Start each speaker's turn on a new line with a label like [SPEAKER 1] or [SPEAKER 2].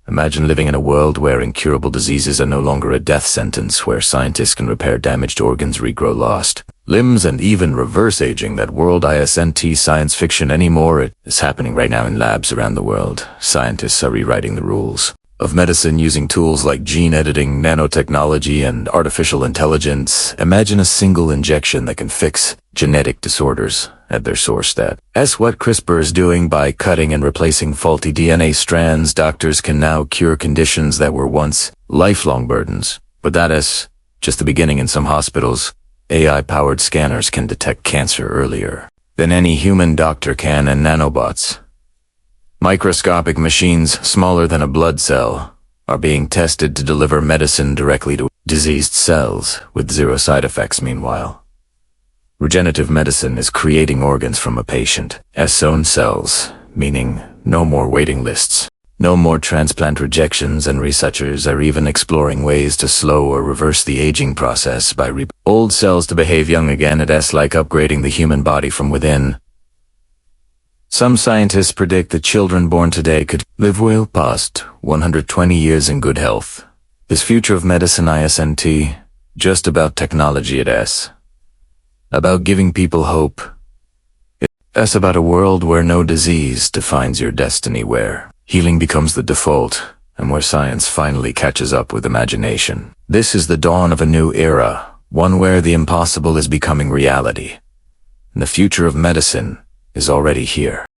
[SPEAKER 1] Imagine living in a world where incurable diseases are no longer a death sentence, where scientists can repair damaged organs, regrow lost limbs, and even reverse aging. That world isn't science fiction anymore. It is happening right now in labs around the world. Scientists are rewriting the rules of medicine using tools like gene editing, nanotechnology, and artificial intelligence. Imagine a single injection that can fix genetic disorders at their source. That's what CRISPR is doing. By cutting and replacing faulty DNA strands, doctors can now cure conditions that were once lifelong burdens. But that is just the beginning. In some hospitals, AI-powered scanners can detect cancer earlier than any human doctor can, and nanobots, microscopic machines smaller than a blood cell, are being tested to deliver medicine directly to diseased cells with zero side effects. Meanwhile, regenerative medicine is creating organs from a patient's own cells, meaning no more waiting lists, no more transplant rejections, and researchers are even exploring ways to slow or reverse the aging process by old cells to behave young again. It's like upgrading the human body from within. Some scientists predict that children born today could live well past 120 years in good health. This future of medicine isn't just about technology. It's about giving people hope. It's about a world where no disease defines your destiny, where healing becomes the default, and where science finally catches up with imagination. This is the dawn of a new era, one where the impossible is becoming reality. And the future of medicine is already here.